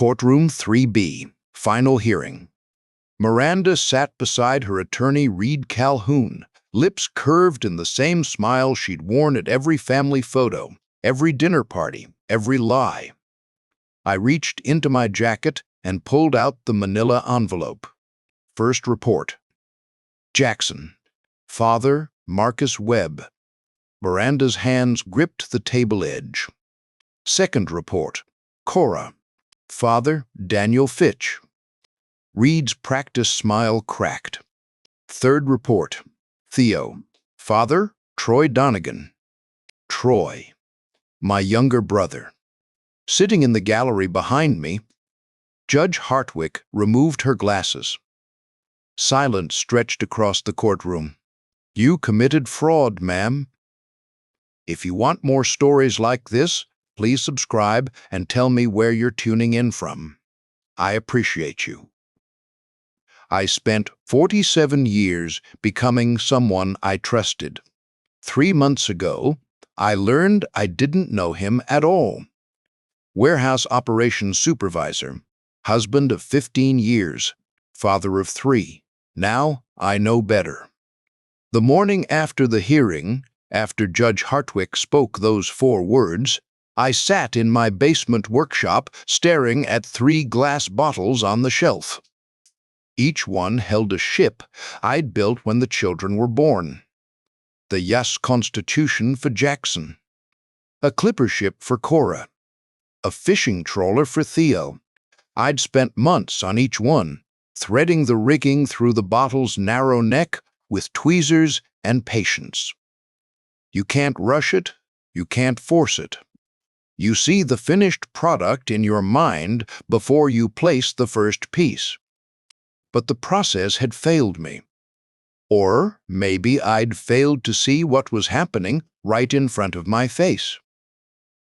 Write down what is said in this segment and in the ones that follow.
Courtroom 3B, Final Hearing. Miranda sat beside her attorney Reed Calhoun, lips curved in the same smile she'd worn at every family photo, every dinner party, every lie. I reached into my jacket and pulled out the Manila Envelope. First report. Jackson. Father, Marcus Webb. Miranda's hands gripped the table edge. Second report. Cora. Father, Daniel Fitch. Reed's practiced smile cracked. Third report. Theo. Father, Troy Donnegan. Troy. My younger brother. Sitting in the gallery behind me, Judge Hartwick removed her glasses. Silence stretched across the courtroom. You committed fraud, ma'am. If you want more stories like this, please subscribe and tell me where you're tuning in from. I appreciate you. I spent 47 years becoming someone I trusted. 3 months ago, I learned I didn't know him at all. Warehouse operations supervisor, husband of 15 years, father of 3. Now I know better. The morning after the hearing, after Judge Hartwick spoke those 4 words, I sat in my basement workshop staring at 3 glass bottles on the shelf. Each one held a ship I'd built when the children were born. The Yas Constitution for Jackson, a clipper ship for Cora, a fishing trawler for Theo. I'd spent months on each one, threading the rigging through the bottle's narrow neck with tweezers and patience. You can't rush it, you can't force it. You see the finished product in your mind before you place the first piece. But the process had failed me. Or maybe I'd failed to see what was happening right in front of my face.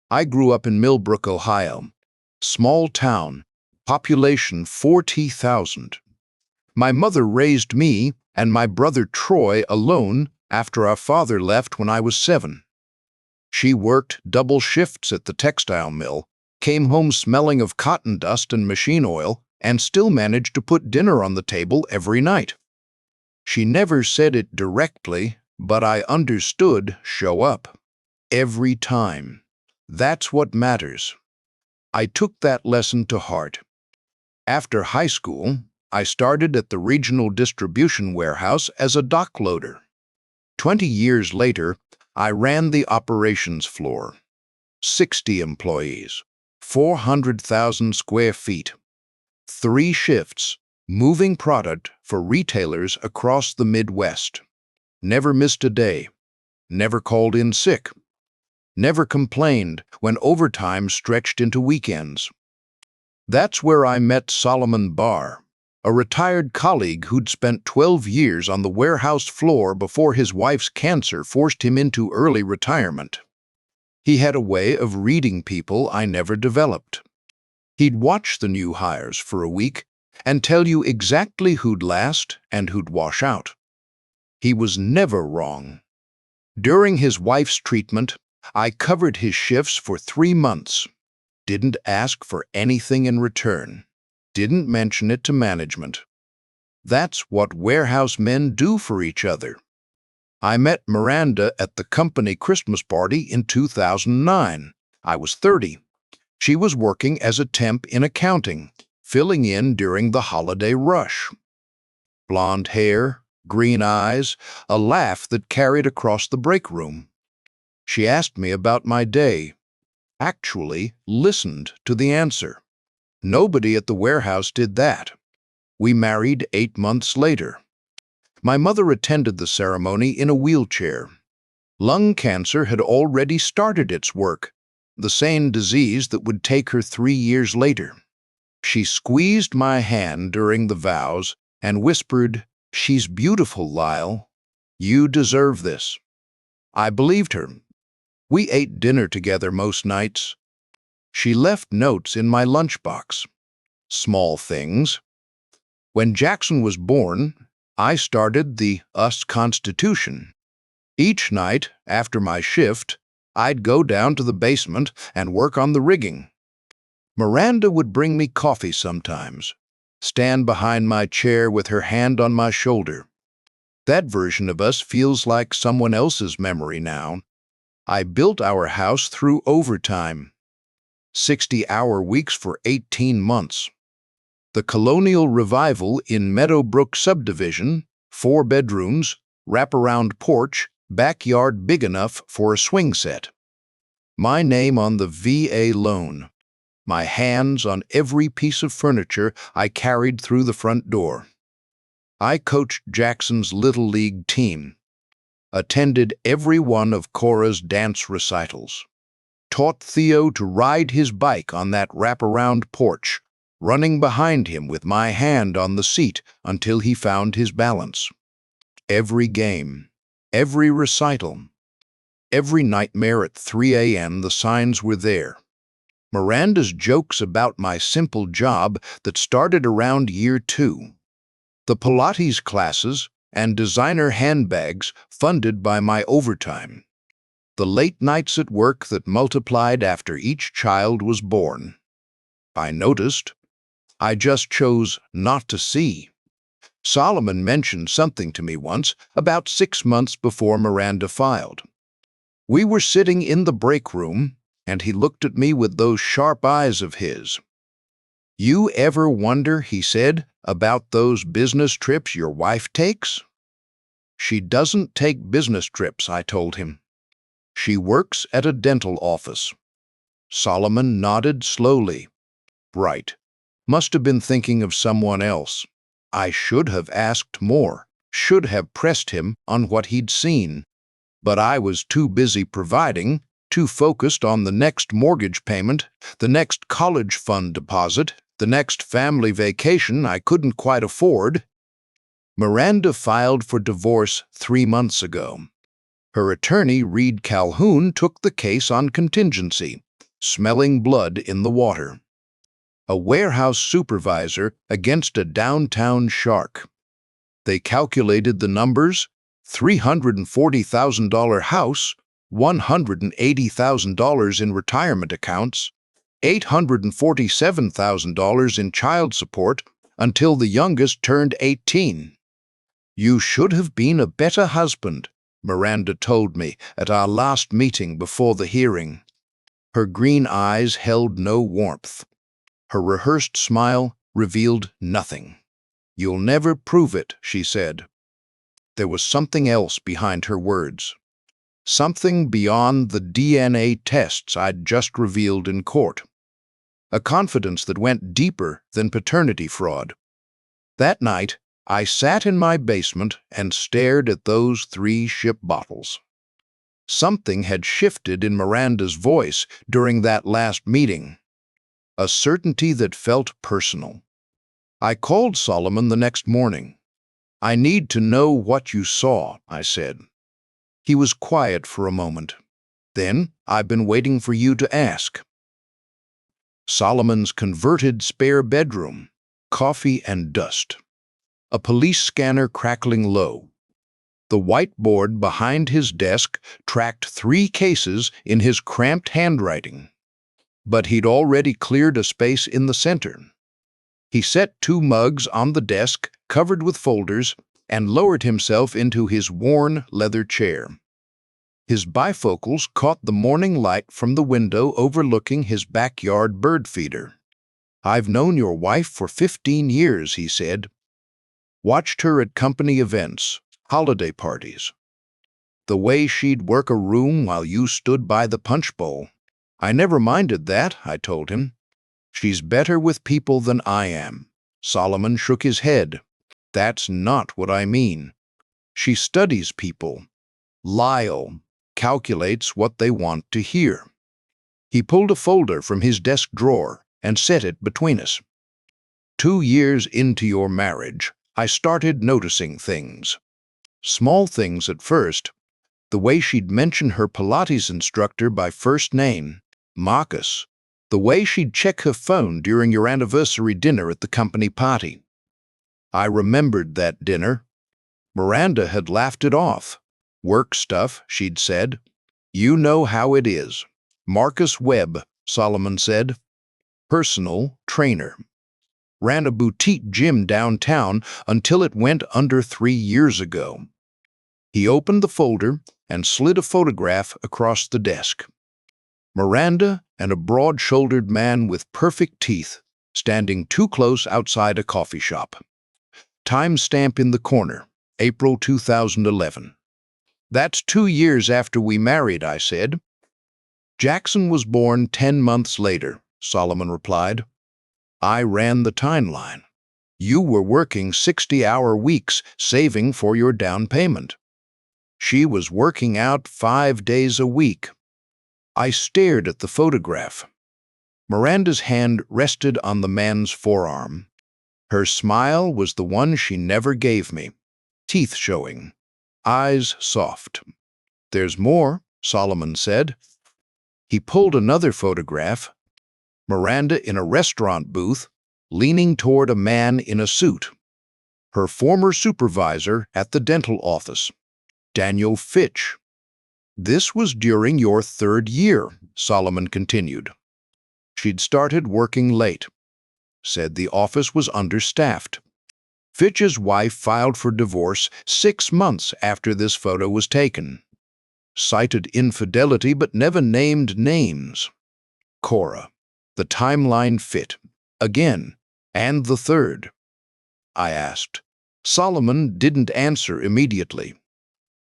I grew up in Millbrook, Ohio. Small town, population 40,000. My mother raised me and my brother Troy alone after our father left when I was 7. She worked double shifts at the textile mill, came home smelling of cotton dust and machine oil, and still managed to put dinner on the table every night. She never said it directly, but I understood show up. Every time. That's what matters. I took that lesson to heart. After high school, I started at the regional distribution warehouse as a dock loader. 20 years later, I ran the operations floor. 60 employees, 400,000 square feet, 3 shifts, moving product for retailers across the Midwest. Never missed a day, never called in sick, never complained when overtime stretched into weekends. That's where I met Solomon Barr, a retired colleague who'd spent 12 years on the warehouse floor before his wife's cancer forced him into early retirement. He had a way of reading people I never developed. He'd watch the new hires for a week and tell you exactly who'd last and who'd wash out. He was never wrong. During his wife's treatment, I covered his shifts for 3 months. Didn't ask for anything in return. Didn't mention it to management. That's what warehouse men do for each other. I met Miranda at the company Christmas party in 2009. I was 30. She was working as a temp in accounting, filling in during the holiday rush. Blonde hair, green eyes, a laugh that carried across the break room. She asked me about my day. Actually listened to the answer. Nobody at the warehouse did that. We married 8 months later. My mother attended the ceremony in a wheelchair. Lung cancer had already started its work, the same disease that would take her 3 years later. She squeezed my hand during the vows and whispered, "She's beautiful, Lyle. You deserve this." I believed her. We ate dinner together most nights. She left notes in my lunchbox. Small things. When Jackson was born, I started the US Constitution. Each night, after my shift, I'd go down to the basement and work on the rigging. Miranda would bring me coffee sometimes, stand behind my chair with her hand on my shoulder. That version of us feels like someone else's memory now. I built our house through overtime, 60-hour weeks for 18 months. The colonial revival in Meadowbrook subdivision, 4 bedrooms, wraparound porch, backyard big enough for a swing set. My name on the VA loan. My hands on every piece of furniture I carried through the front door. I coached Jackson's Little League team, attended every one of Cora's dance recitals, taught Theo to ride his bike on that wraparound porch, running behind him with my hand on the seat until he found his balance. Every game, every recital, every nightmare at 3 a.m. the signs were there. Miranda's jokes about my simple job that started around year 2. The Pilates classes and designer handbags funded by my overtime. The late nights at work that multiplied after each child was born. I noticed. I just chose not to see. Solomon mentioned something to me once about 6 months before Miranda filed. We were sitting in the break room, and he looked at me with those sharp eyes of his. "You ever wonder," he said, "about those business trips your wife takes?" "She doesn't take business trips," I told him. "She works at a dental office." Solomon nodded slowly. Right. Must have been thinking of someone else. I should have asked more, should have pressed him on what he'd seen. But I was too busy providing, too focused on the next mortgage payment, the next college fund deposit, the next family vacation I couldn't quite afford. Miranda filed for divorce 3 months ago. Her attorney, Calhoun, took the case on contingency, smelling blood in the water. A warehouse supervisor against a downtown shark. They calculated the numbers: $340,000 house, $180,000 in retirement accounts, $847,000 in child support until the youngest turned 18. "You should have been a better husband," Miranda told me at our last meeting before the hearing. Her green eyes held no warmth. Her rehearsed smile revealed nothing. "You'll never prove it," she said. There was something else behind her words. Something beyond the DNA tests I'd just revealed in court. A confidence that went deeper than paternity fraud. That night, I sat in my basement and stared at those 3 ship bottles. Something had shifted in Miranda's voice during that last meeting. A certainty that felt personal. I called Solomon the next morning. "I need to know what you saw," I said. He was quiet for a moment. "Then, I've been waiting for you to ask." Solomon's converted spare bedroom, coffee and dust. A police scanner crackling low. The whiteboard behind his desk tracked 3 cases in his cramped handwriting. But he'd already cleared a space in the center. He set 2 mugs on the desk, covered with folders, and lowered himself into his worn leather chair. His bifocals caught the morning light from the window overlooking his backyard bird feeder. "I've known your wife for 15 years," he said. "Watched her at company events, holiday parties. The way she'd work a room while you stood by the punch bowl. I never minded that," I told him. "She's better with people than I am." Solomon shook his head. "That's not what I mean. She studies people. Lyle calculates what they want to hear." He pulled a folder from his desk drawer and set it between us. "2 years into your marriage, I started noticing things. Small things at first. The way she'd mention her Pilates instructor by first name, Marcus. The way she'd check her phone during your anniversary dinner at the company party." I remembered that dinner. Miranda had laughed it off. "Work stuff," she'd said. "You know how it is." "Marcus Webb," Solomon said. personal trainer. Ran a boutique gym downtown until it went under 3 years ago. He opened the folder and slid a photograph across the desk. Miranda and a broad-shouldered man with perfect teeth standing too close outside a coffee shop. Timestamp in the corner, April 2011. That's 2 years after we married, I said. Jackson was born 10 months later, Solomon replied. I ran the timeline. You were working 60-hour weeks saving for your down payment. She was working out 5 days a week. I stared at the photograph. Miranda's hand rested on the man's forearm. Her smile was the one she never gave me, teeth showing, eyes soft. There's more, Solomon said. He pulled another photograph. Miranda in a restaurant booth, leaning toward a man in a suit. Her former supervisor at the dental office, Daniel Fitch. This was during your 3rd year, Solomon continued. She'd started working late. Said the office was understaffed. Fitch's wife filed for divorce 6 months after this photo was taken. Cited infidelity but never named names. Cora. The timeline fit. Again, and the 3rd. I asked. Solomon didn't answer immediately.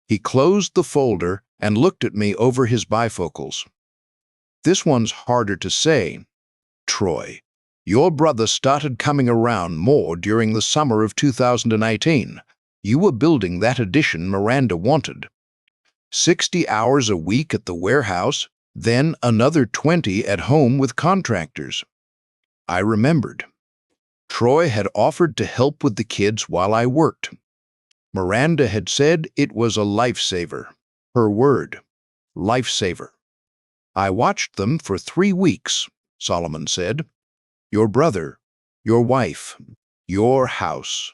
He closed the folder and looked at me over his bifocals. This one's harder to say. Troy, your brother started coming around more during the summer of 2018. You were building that addition Miranda wanted. 60 hours a week at the warehouse, then another 20 at home with contractors. I remembered. Troy had offered to help with the kids while I worked. Miranda had said it was a lifesaver. Her word, lifesaver. I watched them for 3 weeks, Solomon said. Your brother, your wife, your house.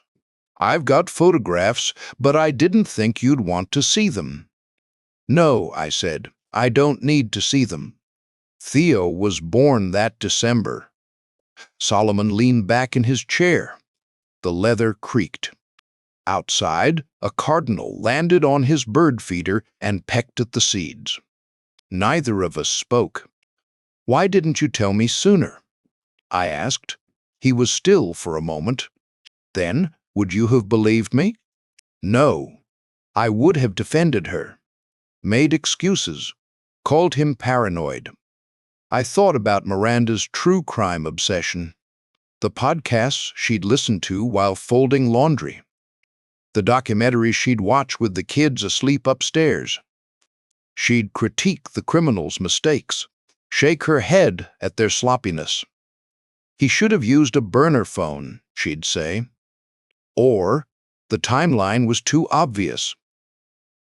I've got photographs, but I didn't think you'd want to see them. No, I said, I don't need to see them. Theo was born that December. Solomon leaned back in his chair. The leather creaked. Outside, a cardinal landed on his bird feeder and pecked at the seeds. Neither of us spoke. Why didn't you tell me sooner? I asked. He was still for a moment. Then, would you have believed me? No. I would have defended her. Made excuses. Called him paranoid. I thought about Miranda's true crime obsession. The podcasts she'd listened to while folding laundry. The documentaries she'd watch with the kids asleep upstairs. She'd critique the criminals' mistakes, shake her head at their sloppiness. He should have used a burner phone, she'd say. Or, the timeline was too obvious.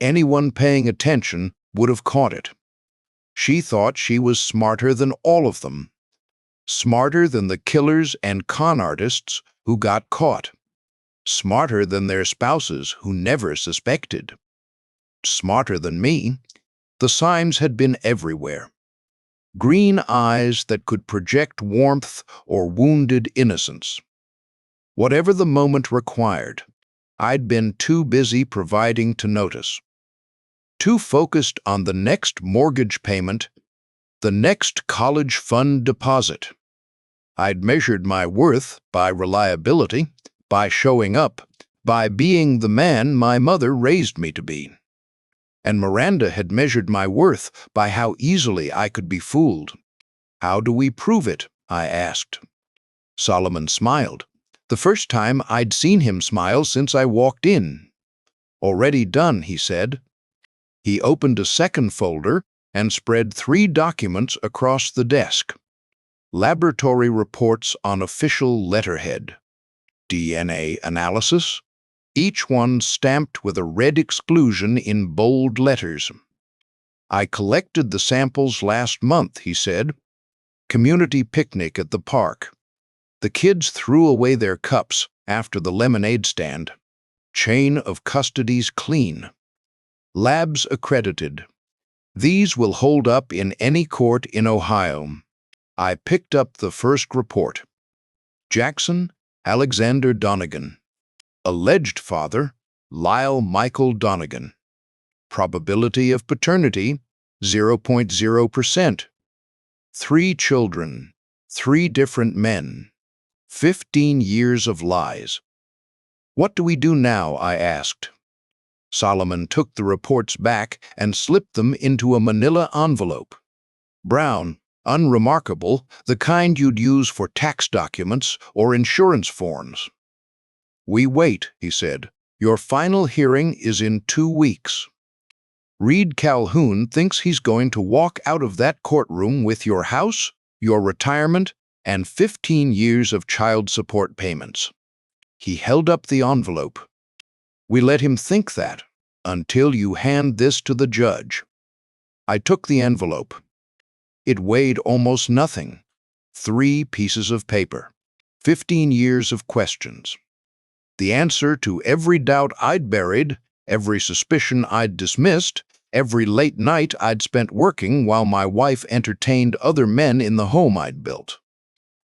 Anyone paying attention would have caught it. She thought she was smarter than all of them. Smarter than the killers and con artists who got caught. Smarter than their spouses who never suspected. Smarter than me. The signs had been everywhere. Green eyes that could project warmth or wounded innocence. Whatever the moment required, I'd been too busy providing to notice. Too focused on the next mortgage payment, the next college fund deposit. I'd measured my worth by reliability, by showing up, by being the man my mother raised me to be. And Miranda had measured my worth by how easily I could be fooled. How do we prove it? I asked. Solomon smiled. The first time I'd seen him smile since I walked in. Already done, he said. He opened a second folder and spread 3 documents across the desk. Laboratory reports on official letterhead. DNA analysis. Each one stamped with a red exclusion in bold letters. I collected the samples last month, he said. Community picnic at the park. The kids threw away their cups after the lemonade stand. Chain of custodies clean. Labs accredited. These will hold up in any court in Ohio. I picked up the first report. Jackson Alexander Donnegan. Alleged father, Lyle Michael Donnegan. Probability of paternity, 0.0%. 3 children, 3 different men. 15 years of lies. What do we do now? I asked. Solomon took the reports back and slipped them into a manila envelope. Brown, unremarkable, the kind you'd use for tax documents or insurance forms. We wait, he said. Your final hearing is in 2 weeks. Reed Calhoun thinks he's going to walk out of that courtroom with your house, your retirement, and 15 years of child support payments. He held up the envelope. We let him think that, until you hand this to the judge. I took the envelope. It weighed almost nothing. 3 pieces of paper. 15 years of questions. The answer to every doubt I'd buried, every suspicion I'd dismissed, every late night I'd spent working while my wife entertained other men in the home I'd built.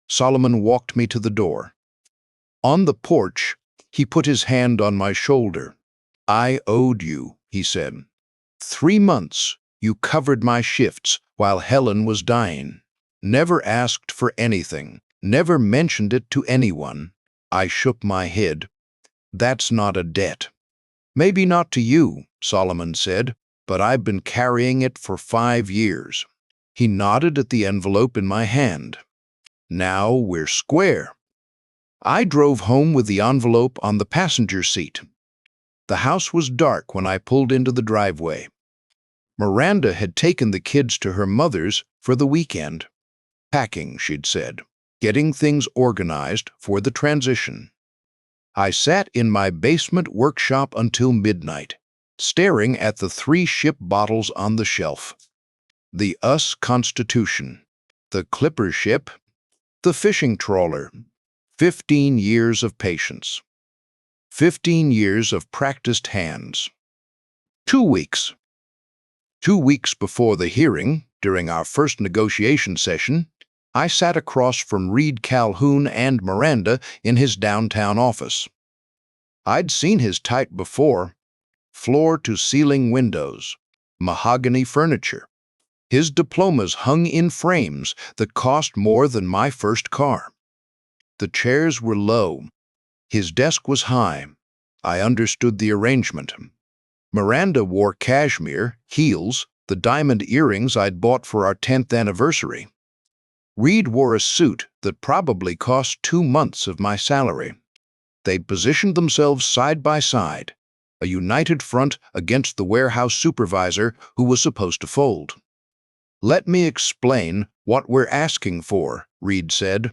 Solomon walked me to the door. On the porch, he put his hand on my shoulder. I owed you, he said. 3 months, you covered my shifts while Helen was dying. Never asked for anything, never mentioned it to anyone. I shook my head. That's not a debt. Maybe not to you, Solomon said, but I've been carrying it for 5 years. He nodded at the envelope in my hand. Now we're square. I drove home with the envelope on the passenger seat. The house was dark when I pulled into the driveway. Miranda had taken the kids to her mother's for the weekend. Packing, she'd said, getting things organized for the transition. I sat in my basement workshop until midnight, staring at the 3 ship bottles on the shelf. The US Constitution, the clipper ship, the fishing trawler. 15 years of patience. 15 years of practiced hands. 2 weeks. 2 weeks before the hearing, during our first negotiation session, I sat across from Reed Calhoun and Miranda in his downtown office. I'd seen his type before. Floor-to-ceiling windows, mahogany furniture. His diplomas hung in frames that cost more than my first car. The chairs were low. His desk was high. I understood the arrangement. Miranda wore cashmere, heels, the diamond earrings I'd bought for our 10th anniversary. Reed wore a suit that probably cost 2 months of my salary. They'd positioned themselves side by side, a united front against the warehouse supervisor who was supposed to fold. Let me explain what we're asking for, Reed said.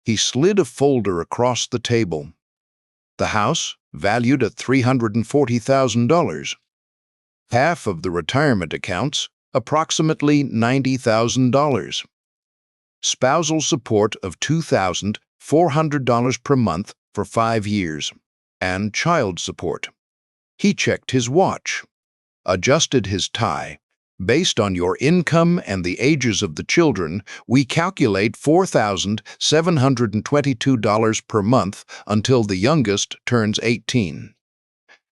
He slid a folder across the table. The house, valued at $340,000. Half of the retirement accounts, approximately $90,000. Spousal support of $2,400 per month for 5 years. And child support. He checked his watch, adjusted his tie. Based on your income and the ages of the children, we calculate $4,722 per month until the youngest turns 18.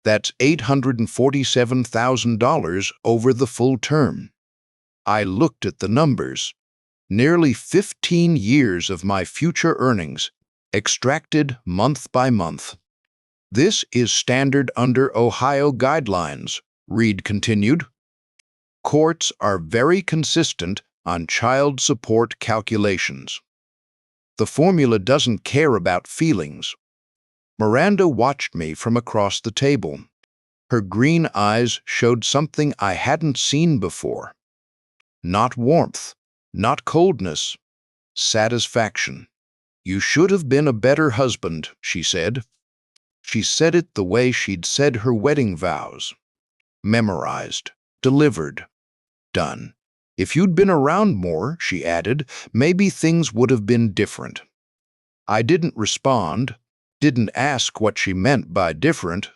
That's $847,000 over the full term. I looked at the numbers. Nearly 15 years of my future earnings, extracted month by month. This is standard under Ohio guidelines, Reed continued. Courts are very consistent on child support calculations. The formula doesn't care about feelings. Miranda watched me from across the table. Her green eyes showed something I hadn't seen before. Not warmth, not coldness, satisfaction. You should have been a better husband, she said. She said it the way she'd said her wedding vows. Memorized, delivered. Done. If you'd been around more, she added, maybe things would have been different. I didn't respond, didn't ask what she meant by different,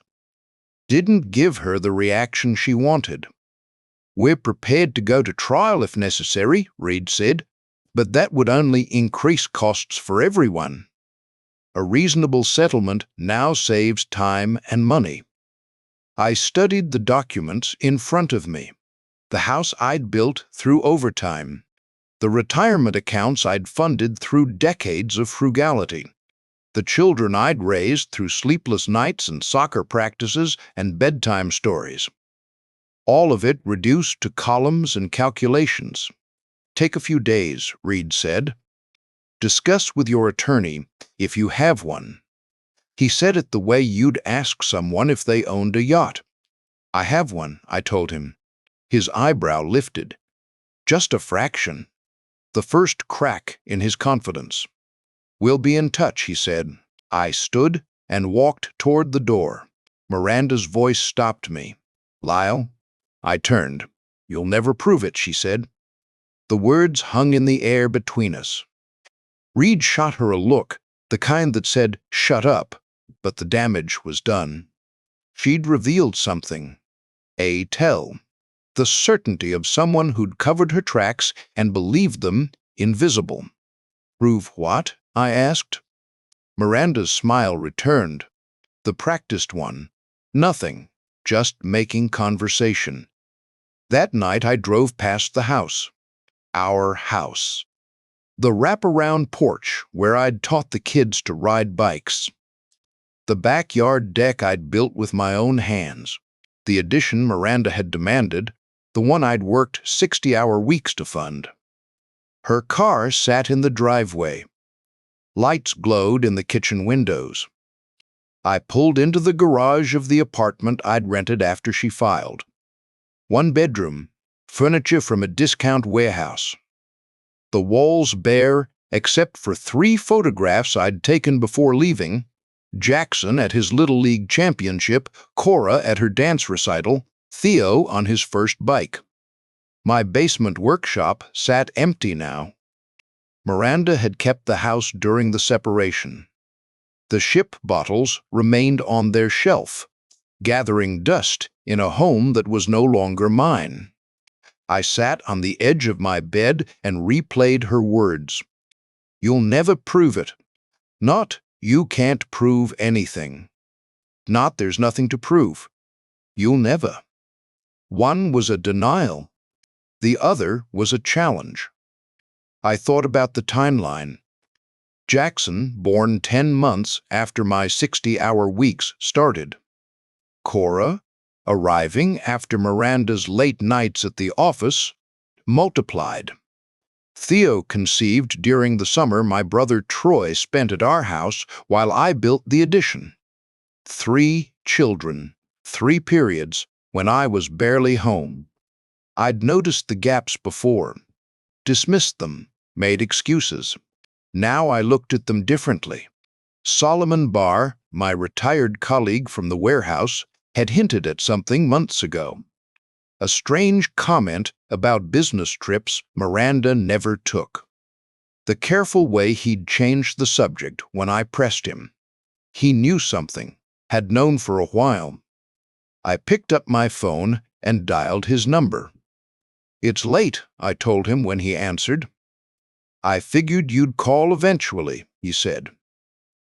didn't give her the reaction she wanted. We're prepared to go to trial if necessary, Reed said. But that would only increase costs for everyone. A reasonable settlement now saves time and money. I studied the documents in front of me. The house I'd built through overtime. The retirement accounts I'd funded through decades of frugality. The children I'd raised through sleepless nights and soccer practices and bedtime stories. All of it reduced to columns and calculations. Take a few days, Reed said. Discuss with your attorney, if you have one. He said it the way you'd ask someone if they owned a yacht. I have one, I told him. His eyebrow lifted. Just a fraction. The first crack in his confidence. We'll be in touch, he said. I stood and walked toward the door. Miranda's voice stopped me. Lyle? I turned. You'll never prove it, she said. The words hung in the air between us. Reed shot her a look, the kind that said, shut up, but the damage was done. She'd revealed something. A tell. The certainty of someone who'd covered her tracks and believed them invisible. Prove what? I asked. Miranda's smile returned. The practiced one. Nothing, just making conversation. That night I drove past the house. Our house. The wraparound porch where I'd taught the kids to ride bikes. The backyard deck I'd built with my own hands. The addition Miranda had demanded, the one I'd worked 60-hour weeks to fund. Her car sat in the driveway. Lights glowed in the kitchen windows. I pulled into the garage of the apartment I'd rented after she filed. One bedroom, furniture from a discount warehouse. The walls bare, except for 3 photographs I'd taken before leaving: Jackson at his Little League championship, Cora at her dance recital, Theo on his first bike. My basement workshop sat empty now. Miranda had kept the house during the separation. The ship bottles remained on their shelf, gathering dust in a home that was no longer mine. I sat on the edge of my bed and replayed her words. You'll never prove it. Not, you can't prove anything. Not, there's nothing to prove. You'll never. One was a denial. The other was a challenge. I thought about the timeline. Jackson, born 10 months after my 60-hour weeks started. Cora, arriving after Miranda's late nights at the office, multiplied. Theo conceived during the summer my brother Troy spent at our house while I built the addition. 3 children, 3 periods, when I was barely home. I'd noticed the gaps before, dismissed them, made excuses. Now I looked at them differently. Solomon Barr, my retired colleague from the warehouse, had hinted at something months ago. A strange comment about business trips Miranda never took. The careful way he'd changed the subject when I pressed him. He knew something, had known for a while. I picked up my phone and dialed his number. It's late, I told him when he answered. I figured you'd call eventually, he said.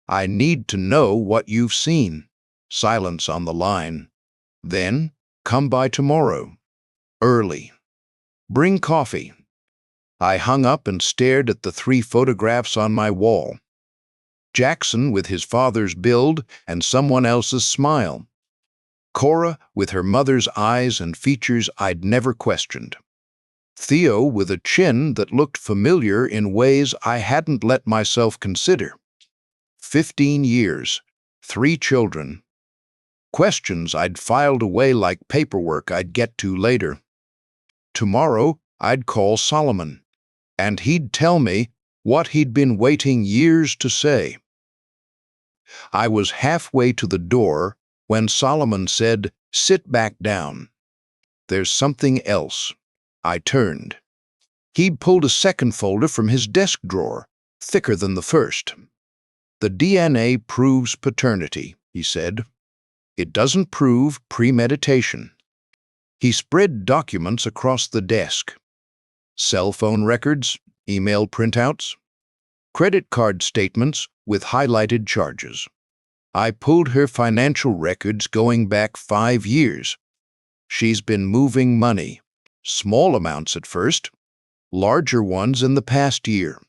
I need to know what you've seen. Silence on the line. Then, come by tomorrow. Early. Bring coffee. I hung up and stared at the 3 photographs on my wall. Jackson with his father's build and someone else's smile. Cora with her mother's eyes and features I'd never questioned. Theo with a chin that looked familiar in ways I hadn't let myself consider. 15 years, 3 children. Questions I'd filed away like paperwork I'd get to later. Tomorrow, I'd call Solomon, and he'd tell me what he'd been waiting years to say. I was halfway to the door when Solomon said, "Sit back down. There's something else." I turned. He'd pulled a second folder from his desk drawer, thicker than the first. "The DNA proves paternity," he said. "It doesn't prove premeditation." He spread documents across the desk. Cell phone records, email printouts, credit card statements with highlighted charges. I pulled her financial records going back 5 years. She's been moving money, small amounts at first, larger ones in the past year.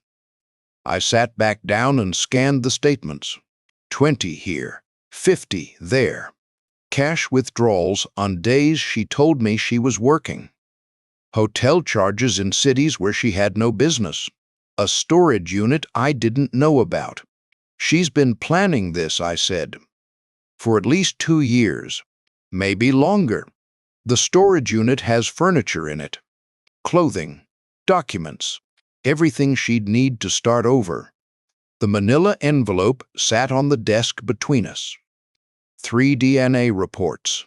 I sat back down and scanned the statements. 20 here, 50 there. Cash withdrawals on days she told me she was working. Hotel charges in cities where she had no business. A storage unit I didn't know about. She's been planning this, I said, for at least 2 years, maybe longer. The storage unit has furniture in it, clothing, documents, everything she'd need to start over. The Manila envelope sat on the desk between us. 3 DNA reports.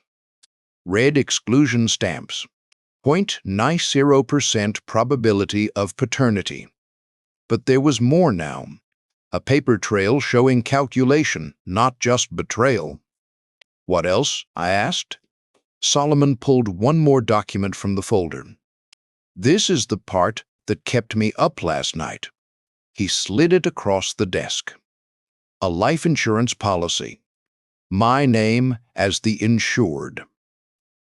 Red exclusion stamps. 0.90% probability of paternity. But there was more now. A paper trail showing calculation, not just betrayal. What else? I asked. Solomon pulled one more document from the folder. This is the part that kept me up last night. He slid it across the desk. A life insurance policy. My name as the insured.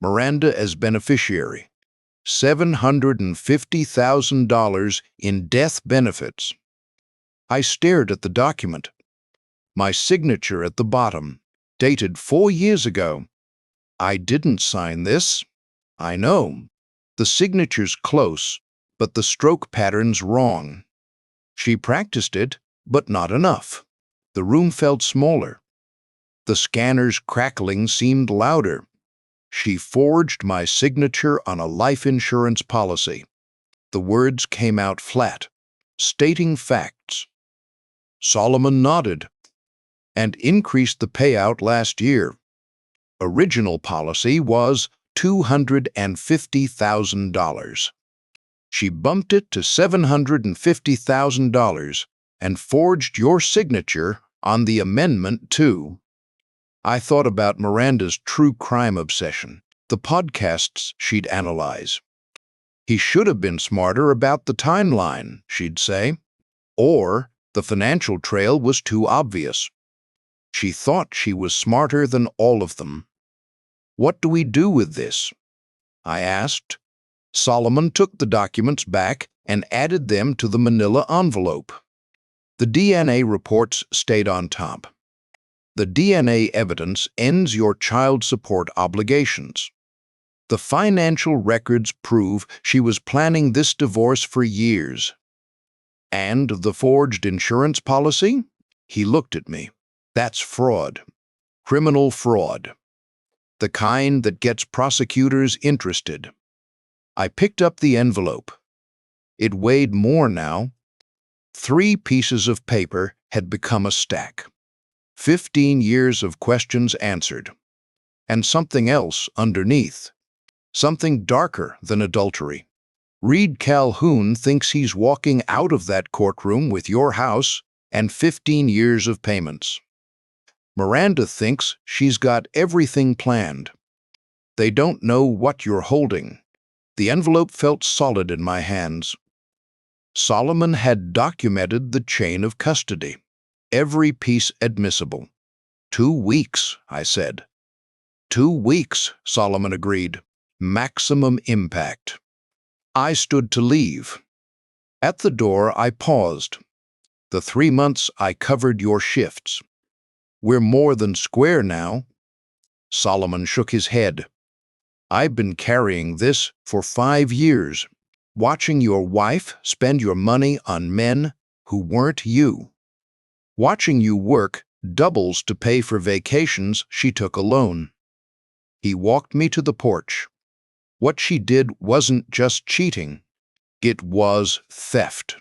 Miranda as beneficiary. $750,000 in death benefits. I stared at the document. My signature at the bottom, dated 4 years ago. I didn't sign this. I know. The signature's close, but the stroke pattern's wrong. She practiced it, but not enough. The room felt smaller. The scanner's crackling seemed louder. She forged my signature on a life insurance policy. The words came out flat, stating facts. Solomon nodded and increased the payout last year. Original policy was $250,000. She bumped it to $750,000 and forged your signature on the amendment too. I thought about Miranda's true crime obsession, the podcasts she'd analyze. He should have been smarter about the timeline, she'd say. Or the financial trail was too obvious. She thought she was smarter than all of them. What do we do with this? I asked. Solomon took the documents back and added them to the Manila envelope. The DNA reports stayed on top. The DNA evidence ends your child support obligations. The financial records prove she was planning this divorce for years. And the forged insurance policy? He looked at me. That's fraud. Criminal fraud. The kind that gets prosecutors interested. I picked up the envelope. It weighed more now. 3 pieces of paper had become a stack. 15 years of questions answered. And something else underneath. Something darker than adultery. Reed Calhoun thinks he's walking out of that courtroom with your house and 15 years of payments. Miranda thinks she's got everything planned. They don't know what you're holding. The envelope felt solid in my hands. Solomon had documented the chain of custody. Every piece admissible. 2 weeks, I said. 2 weeks, Solomon agreed. Maximum impact. I stood to leave. At the door, I paused. The 3 months I covered your shifts. We're more than square now. Solomon shook his head. I've been carrying this for 5 years, watching your wife spend your money on men who weren't you. Watching you work doubles to pay for vacations she took alone. He walked me to the porch. What she did wasn't just cheating. It was theft.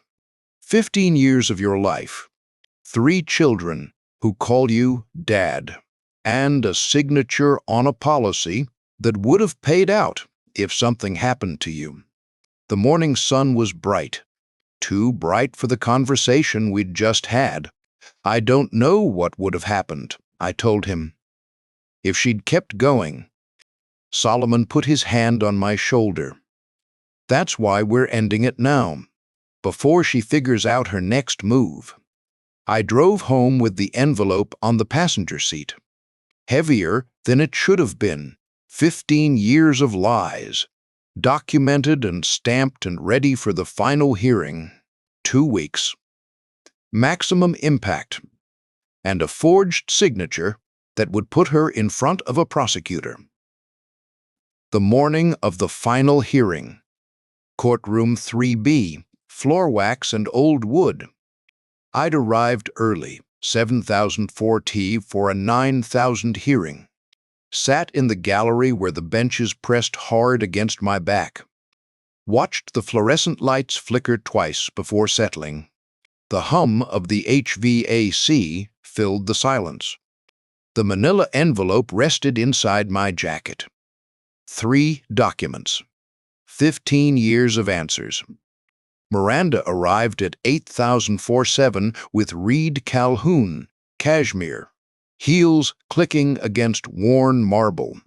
15 years of your life. 3 children who call you Dad. And a signature on a policy that would have paid out if something happened to you. The morning sun was bright. Too bright for the conversation we'd just had. I don't know what would have happened, I told him. If she'd kept going. Solomon put his hand on my shoulder. That's why we're ending it now. before she figures out her next move. I drove home with the envelope on the passenger seat. Heavier than it should have been. 15 years of lies. Documented and stamped and ready for the final hearing. 2 weeks. Maximum impact. And a forged signature that would put her in front of a prosecutor. The morning of the final hearing. Courtroom 3B, floor wax and old wood. I'd arrived early, 7004T, for a 9000 hearing. Sat in the gallery where the benches pressed hard against my back. Watched the fluorescent lights flicker twice before settling. The hum of the HVAC filled the silence. The manila envelope rested inside my jacket. 3 documents. 15 years of answers. Miranda arrived at 8047 with Reed Calhoun, cashmere, heels clicking against worn marble.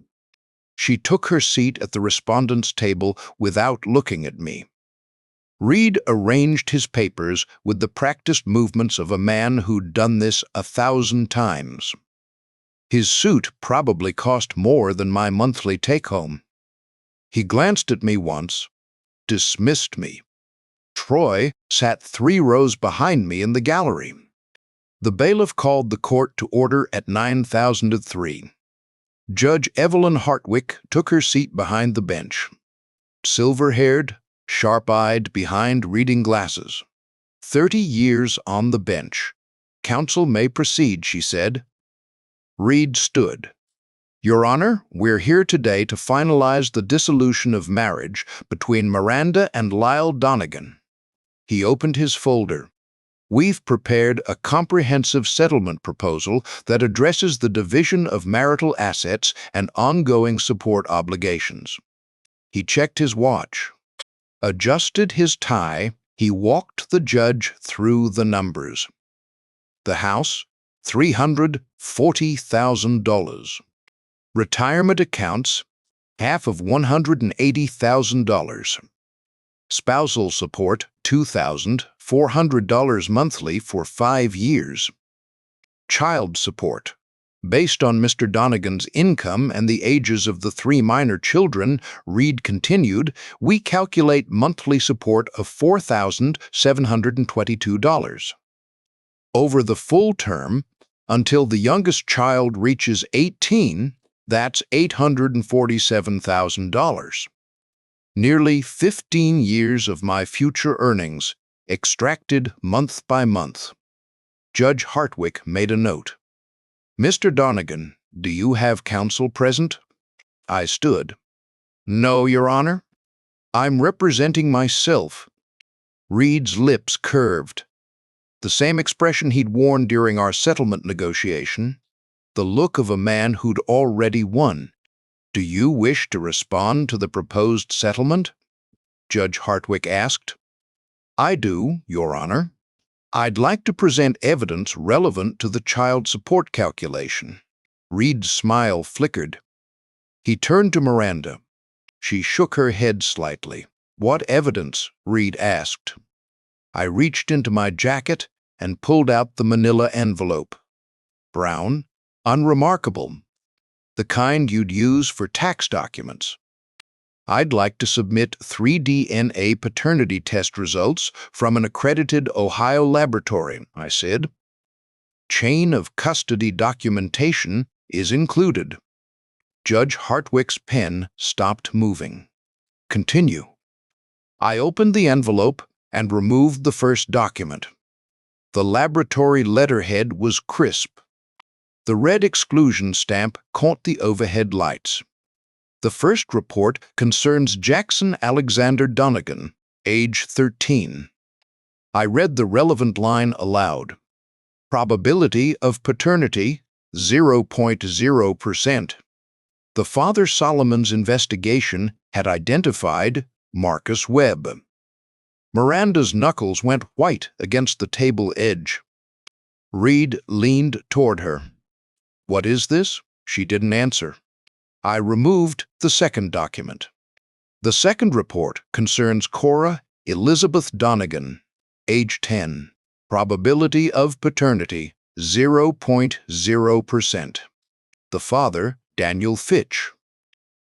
She took her seat at the respondent's table without looking at me. Reed arranged his papers with the practiced movements of a man who'd done this 1,000 times. His suit probably cost more than my monthly take-home. He glanced at me once, dismissed me. Troy sat 3 rows behind me in the gallery. The bailiff called the court to order at 9003. Judge Evelyn Hartwick took her seat behind the bench. Silver-haired, sharp-eyed, behind reading glasses. 30 years on the bench. Counsel may proceed, she said. Reed stood. Your Honor, we're here today to finalize the dissolution of marriage between Miranda and Lyle Donnegan. He opened his folder. We've prepared a comprehensive settlement proposal that addresses the division of marital assets and ongoing support obligations. He checked his watch. Adjusted his tie, he walked the judge through the numbers. The house, $340,000. Retirement accounts, half of $180,000. Spousal support, $2,400 monthly for 5 years. Child support. Based on Mr. Donnegan's income and the ages of the 3 minor children, Reed continued, we calculate monthly support of $4,722. Over the full term, until the youngest child reaches 18, that's $847,000. Nearly 15 years of my future earnings, extracted month by month. Judge Hartwick made a note. Mr. Donnegan, do you have counsel present? I stood. No, Your Honor. I'm representing myself. Reed's lips curved. The same expression he'd worn during our settlement negotiation. The look of a man who'd already won. Do you wish to respond to the proposed settlement? Judge Hartwick asked. I do, Your Honor. I'd like to present evidence relevant to the child support calculation. Reed's smile flickered. He turned to Miranda. She shook her head slightly. What evidence? Reed asked. I reached into my jacket and pulled out the manila envelope. Brown, unremarkable. The kind you'd use for tax documents. I'd like to submit 3 DNA paternity test results from an accredited Ohio laboratory, I said. Chain of custody documentation is included. Judge Hartwick's pen stopped moving. Continue. I opened the envelope and removed the first document. The laboratory letterhead was crisp. The red exclusion stamp caught the overhead lights. The first report concerns Jackson Alexander Donnegan, age 13. I read the relevant line aloud. Probability of paternity, 0.0%. The Father Solomon's investigation had identified Marcus Webb. Miranda's knuckles went white against the table edge. Reed leaned toward her. What is this? She didn't answer. I removed the second document. The second report concerns Cora Elizabeth Donnegan, age 10. Probability of paternity, 0.0%. The father, Daniel Fitch.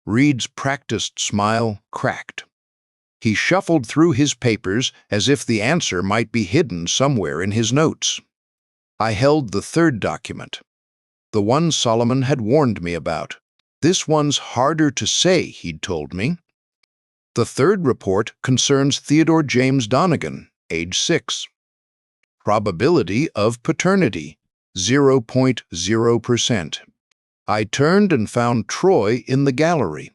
Reed's practiced smile cracked. He shuffled through his papers as if the answer might be hidden somewhere in his notes. I held the third document, the one Solomon had warned me about. This one's harder to say, he'd told me. The third report concerns Theodore James Donnegan, age 6. Probability of paternity, 0.0%. I turned and found Troy in the gallery.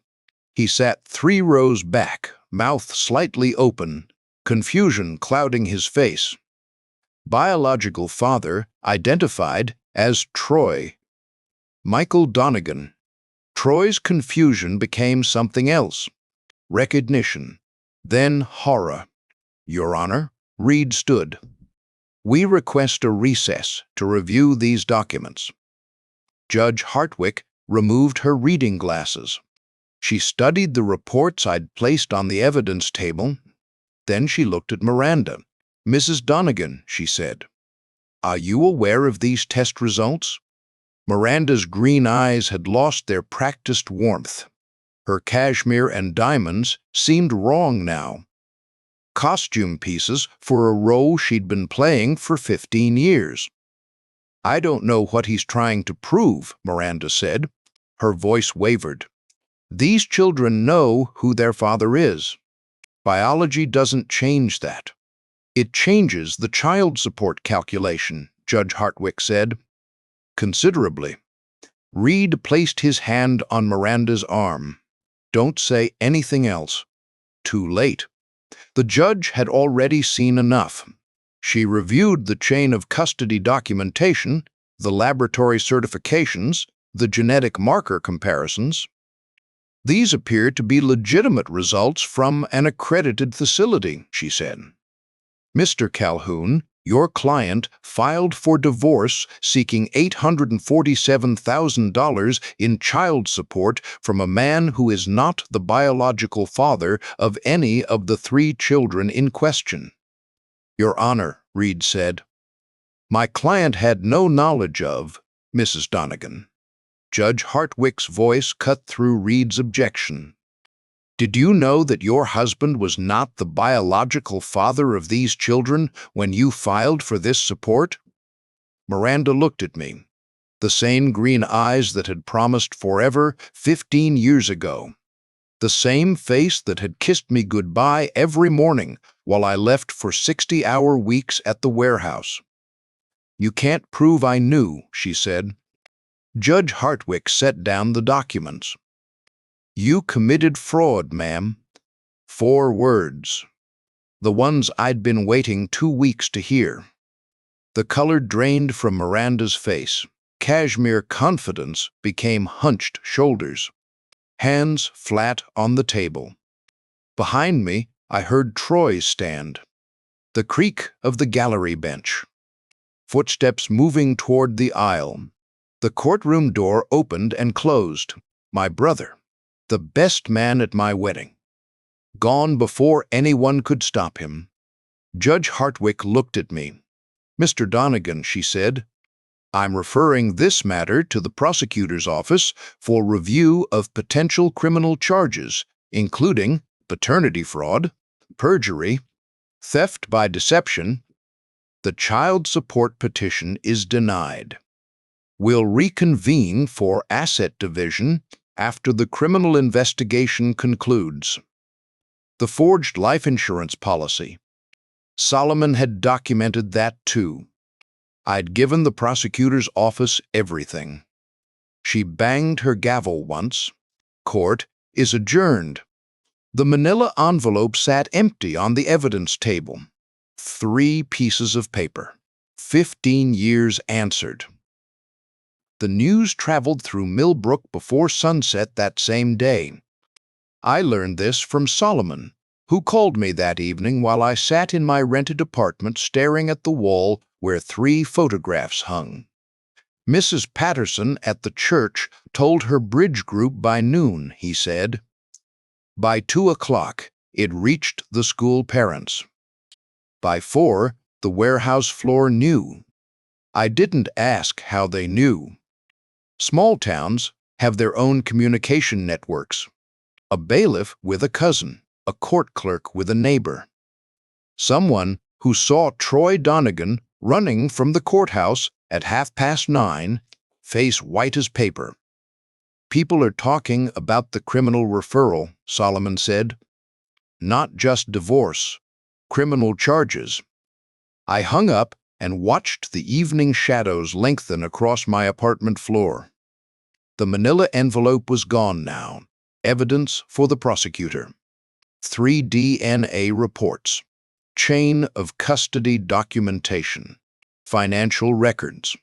He sat 3 rows back, mouth slightly open, confusion clouding his face. Biological father identified as Troy. Michael Donnegan. Troy's confusion became something else. Recognition. Then horror. Your Honor, Reed stood. We request a recess to review these documents. Judge Hartwick removed her reading glasses. She studied the reports I'd placed on the evidence table. Then she looked at Miranda. Mrs. Donnegan, she said, are you aware of these test results? Miranda's green eyes had lost their practiced warmth. Her cashmere and diamonds seemed wrong now. Costume pieces for a role she'd been playing for 15 years. I don't know what he's trying to prove, Miranda said. Her voice wavered. These children know who their father is. Biology doesn't change that. It changes the child support calculation, Judge Hartwick said. Considerably. Reed placed his hand on Miranda's arm. Don't say anything else. Too late. The judge had already seen enough. She reviewed the chain of custody documentation, the laboratory certifications, the genetic marker comparisons. These appear to be legitimate results from an accredited facility, she said. Mr. Calhoun, your client filed for divorce seeking $847,000 in child support from a man who is not the biological father of any of the 3 children in question. Your Honor, Reed said. My client had no knowledge of Mrs. Donnegan. Judge Hartwick's voice cut through Reed's objection. Did you know that your husband was not the biological father of these children when you filed for this support? Miranda looked at me, the same green eyes that had promised forever 15 years ago, the same face that had kissed me goodbye every morning while I left for 60-hour weeks at the warehouse. You can't prove I knew, she said. Judge Hartwick set down the documents. You committed fraud, ma'am. 4 words. The ones I'd been waiting 2 weeks to hear. The color drained from Miranda's face. Cashmere confidence became hunched shoulders. Hands flat on the table. Behind me, I heard Troy stand. The creak of the gallery bench. Footsteps moving toward the aisle. The courtroom door opened and closed. My brother. The best man at my wedding. Gone before anyone could stop him. Judge Hartwick looked at me. Mr. Donnegan, she said, I'm referring this matter to the prosecutor's office for review of potential criminal charges, including paternity fraud, perjury, theft by deception. The child support petition is denied. We'll reconvene for asset division after the criminal investigation concludes. The forged life insurance policy. Solomon had documented that too. I'd given the prosecutor's office everything. She banged her gavel once. Court is adjourned. The Manila envelope sat empty on the evidence table. 3 pieces of paper. 15 years answered. The news traveled through Millbrook before sunset that same day. I learned this from Solomon, who called me that evening while I sat in my rented apartment staring at the wall where 3 photographs hung. Mrs. Patterson at the church told her bridge group by noon, he said. By 2 o'clock, it reached the school parents. By 4, the warehouse floor knew. I didn't ask how they knew. Small towns have their own communication networks. A bailiff with a cousin, a court clerk with a neighbor. Someone who saw Troy Donnegan running from the courthouse at 9:30, face white as paper. People are talking about the criminal referral, Solomon said. Not just divorce, criminal charges. I hung up and watched the evening shadows lengthen across my apartment floor. The Manila envelope was gone now. Evidence for the prosecutor. 3 DNA reports. Chain of custody documentation. Financial records.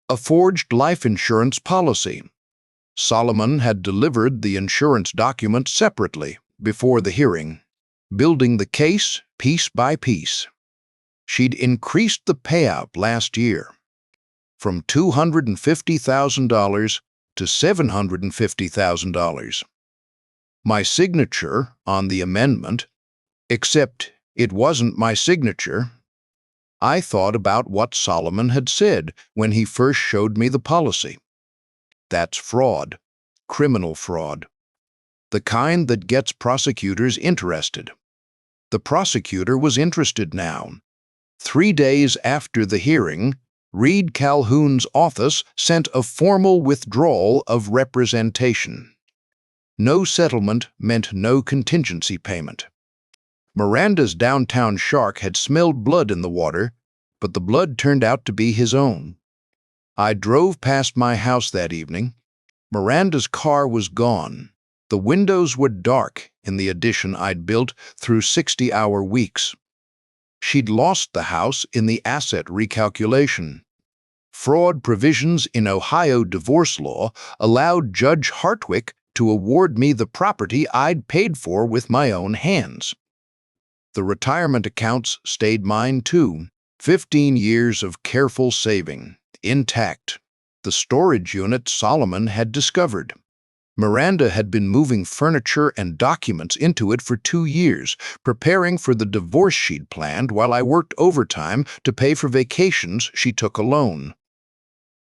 A forged life insurance policy. Solomon had delivered the insurance documents separately before the hearing, building the case piece by piece. She'd increased the payout last year from $250,000 to $750,000. My signature on the amendment, except it wasn't my signature. I thought about what Solomon had said when he first showed me the policy. That's fraud, criminal fraud, the kind that gets prosecutors interested. The prosecutor was interested now. 3 days after the hearing, Reed Calhoun's office sent a formal withdrawal of representation. No settlement meant no contingency payment. Miranda's downtown shark had smelled blood in the water, but the blood turned out to be his own. I drove past my house that evening. Miranda's car was gone. The windows were dark in the addition I'd built through 60-hour weeks. She'd lost the house in the asset recalculation. Fraud provisions in Ohio divorce law allowed Judge Hartwick to award me the property I'd paid for with my own hands. The retirement accounts stayed mine too. 15 years of careful saving, intact. The storage unit Solomon had discovered. Miranda had been moving furniture and documents into it for 2 years, preparing for the divorce she'd planned while I worked overtime to pay for vacations she took alone.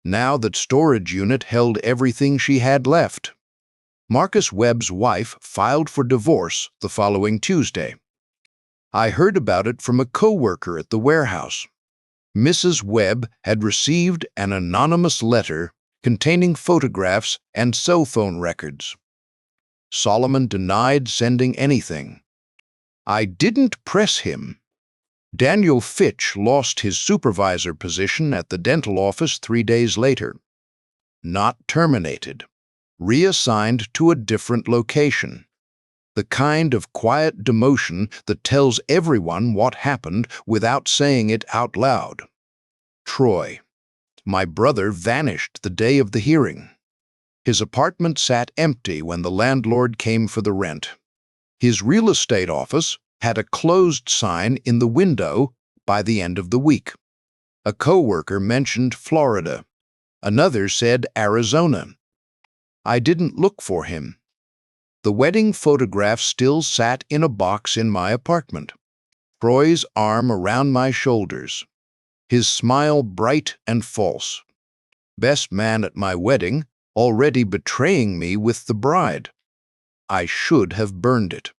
Now that storage unit held everything she had left. Marcus Webb's wife filed for divorce the following Tuesday. I heard about it from a co-worker at the warehouse. Mrs. Webb had received an anonymous letter containing photographs and cell phone records. Solomon denied sending anything. I didn't press him. Daniel Fitch lost his supervisor position at the dental office 3 days later. Not terminated. Reassigned to a different location. The kind of quiet demotion that tells everyone what happened without saying it out loud. Troy, my brother, vanished the day of the hearing. His apartment sat empty when the landlord came for the rent. His real estate office had a closed sign in the window by the end of the week. A coworker mentioned Florida. Another said Arizona. I didn't look for him. The wedding photograph still sat in a box in my apartment. Troy's arm around my shoulders. His smile bright and false. Best man at my wedding, already betraying me with the bride. I should have burned it.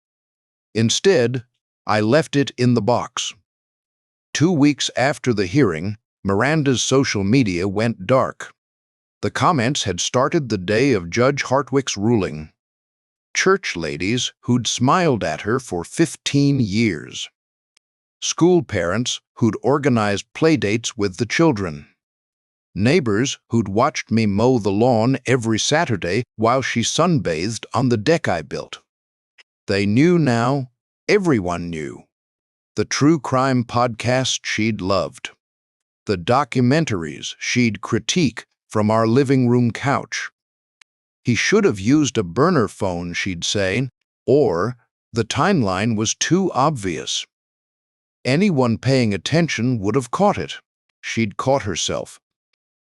Instead, I left it in the box. 2 weeks after the hearing, Miranda's social media went dark. The comments had started the day of Judge Hartwick's ruling. Church ladies who'd smiled at her for 15 years. School parents who'd organized playdates with the children. Neighbors who'd watched me mow the lawn every Saturday while she sunbathed on the deck I built. They knew now, everyone knew. The true crime podcasts she'd loved. The documentaries she'd critique from our living room couch. He should have used a burner phone, she'd say, or the timeline was too obvious. Anyone paying attention would have caught it. She'd caught herself.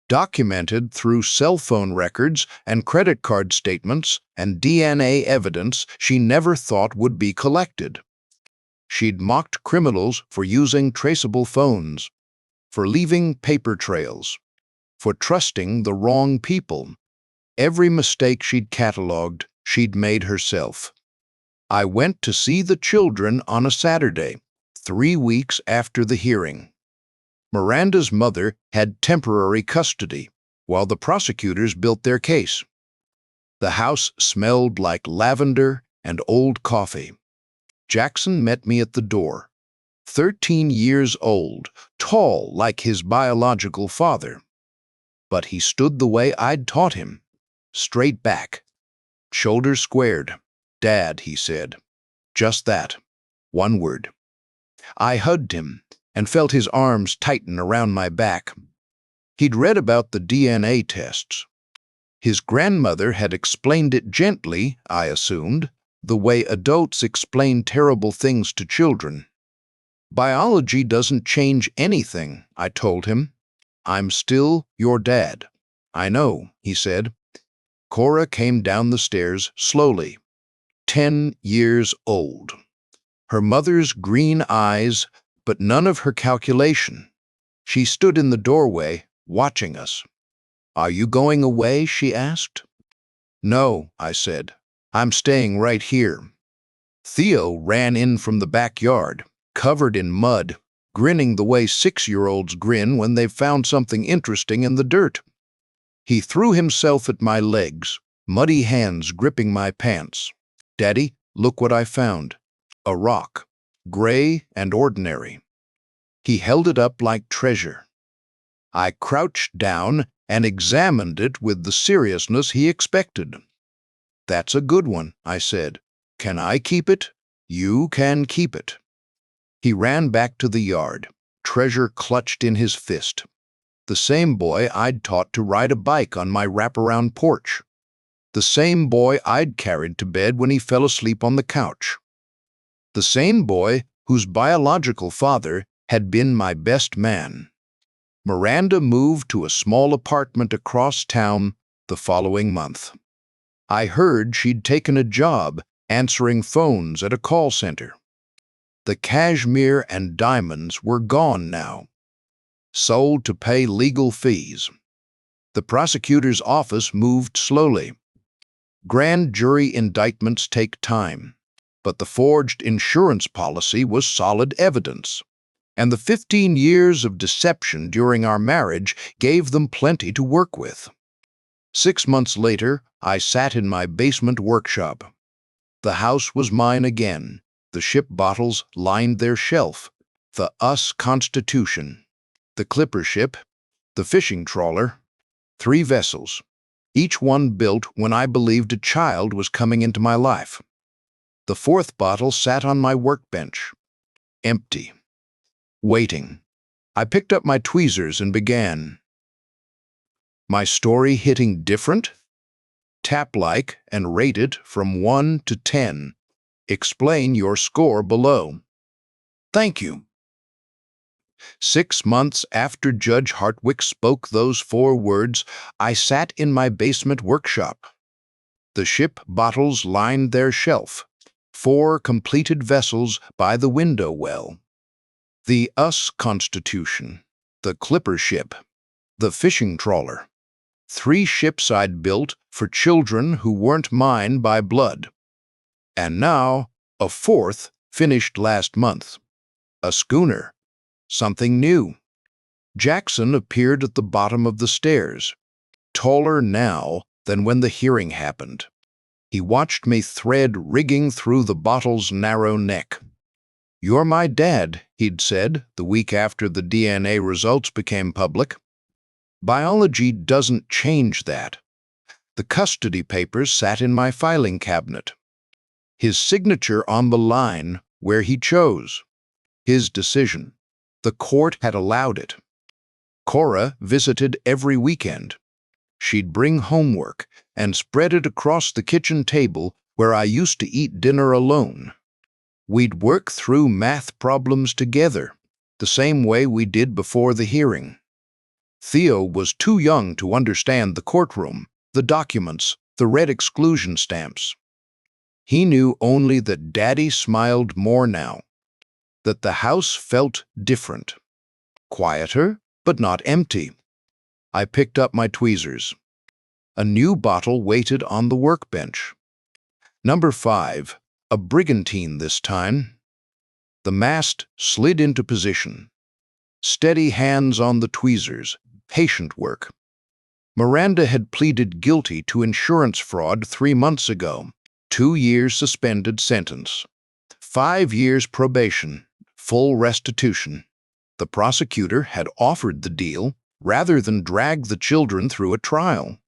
Documented through cell phone records and credit card statements and DNA evidence she never thought would be collected. She'd mocked criminals for using traceable phones, for leaving paper trails, for trusting the wrong people. Every mistake she'd cataloged, she'd made herself. I went to see the children on a Saturday, 3 weeks after the hearing. Miranda's mother had temporary custody, while the prosecutors built their case. The house smelled like lavender and old coffee. Jackson met me at the door, 13 years old, tall like his biological father. But he stood the way I'd taught him, straight back, shoulders squared. "Dad," he said. Just that, one word. I hugged him and felt his arms tighten around my back. He'd read about the DNA tests. His grandmother had explained it gently, I assumed, the way adults explain terrible things to children. "Biology doesn't change anything," I told him. "I'm still your dad." "I know," he said. Cora came down the stairs slowly, 10 years old. Her mother's green eyes, but none of her calculation. She stood in the doorway, watching us. "Are you going away?" she asked. "No," I said. "I'm staying right here." Theo ran in from the backyard, covered in mud, grinning the way 6-year-olds grin when they've found something interesting in the dirt. He threw himself at my legs, muddy hands gripping my pants. "Daddy, look what I found." A rock, gray and ordinary. He held it up like treasure. I crouched down and examined it with the seriousness he expected. "That's a good one," I said. "Can I keep it?" "You can keep it." He ran back to the yard, treasure clutched in his fist. The same boy I'd taught to ride a bike on my wraparound porch. The same boy I'd carried to bed when he fell asleep on the couch. The same boy whose biological father had been my best man. Miranda moved to a small apartment across town the following month. I heard she'd taken a job answering phones at a call center. The cashmere and diamonds were gone now, sold to pay legal fees. The prosecutor's office moved slowly. Grand jury indictments take time, but the forged insurance policy was solid evidence, and the 15 years of deception during our marriage gave them plenty to work with. 6 months later, I sat in my basement workshop. The house was mine again. The ship bottles lined their shelf. The US Constitution, the clipper ship, the fishing trawler, 3 vessels, each one built when I believed a child was coming into my life. The 4th bottle sat on my workbench, empty, waiting. I picked up my tweezers and began. My story hitting different? Tap like and rate it from 1 to 10. Explain your score below. Thank you. 6 months after Judge Hartwick spoke those 4 words, I sat in my basement workshop. The ship bottles lined their shelf, 4 completed vessels by the window well. The US Constitution, the clipper ship, the fishing trawler, 3 ships I'd built for children who weren't mine by blood. And now, a 4th finished last month. A schooner. Something new. Jackson appeared at the bottom of the stairs, taller now than when the hearing happened. He watched me thread rigging through the bottle's narrow neck. "You're my dad," he'd said the week after the DNA results became public. "Biology doesn't change that." The custody papers sat in my filing cabinet. His signature on the line where he chose. His decision. The court had allowed it. Cora visited every weekend. She'd bring homework and spread it across the kitchen table where I used to eat dinner alone. We'd work through math problems together, the same way we did before the hearing. Theo was too young to understand the courtroom, the documents, the red exclusion stamps. He knew only that Daddy smiled more now, that the house felt different. Quieter, but not empty. I picked up my tweezers. A new bottle waited on the workbench. Number 5, a brigantine this time. The mast slid into position. Steady hands on the tweezers, patient work. Miranda had pleaded guilty to insurance fraud 3 months ago. 2 years suspended sentence. 5 years probation, full restitution. The prosecutor had offered the deal rather than drag the children through a trial.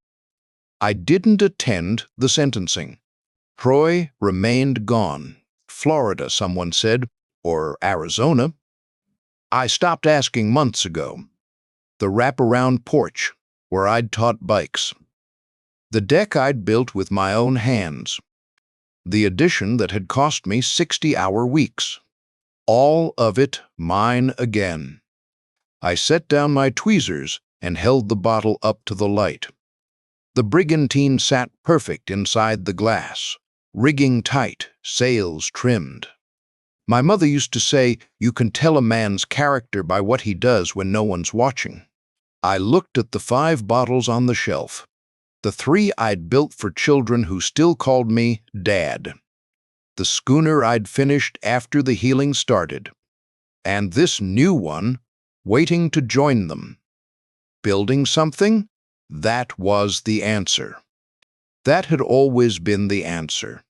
I didn't attend the sentencing. Troy remained gone. Florida, someone said, or Arizona. I stopped asking months ago. The wraparound porch, where I'd taught bikes. The deck I'd built with my own hands. The addition that had cost me 60-hour weeks. All of it mine again. I set down my tweezers and held the bottle up to the light. The brigantine sat perfect inside the glass, rigging tight, sails trimmed. My mother used to say, "You can tell a man's character by what he does when no one's watching." I looked at the 5 bottles on the shelf. The 3 I'd built for children who still called me Dad. The schooner I'd finished after the healing started. And this new one, waiting to join them. Building something? That was the answer. That had always been the answer.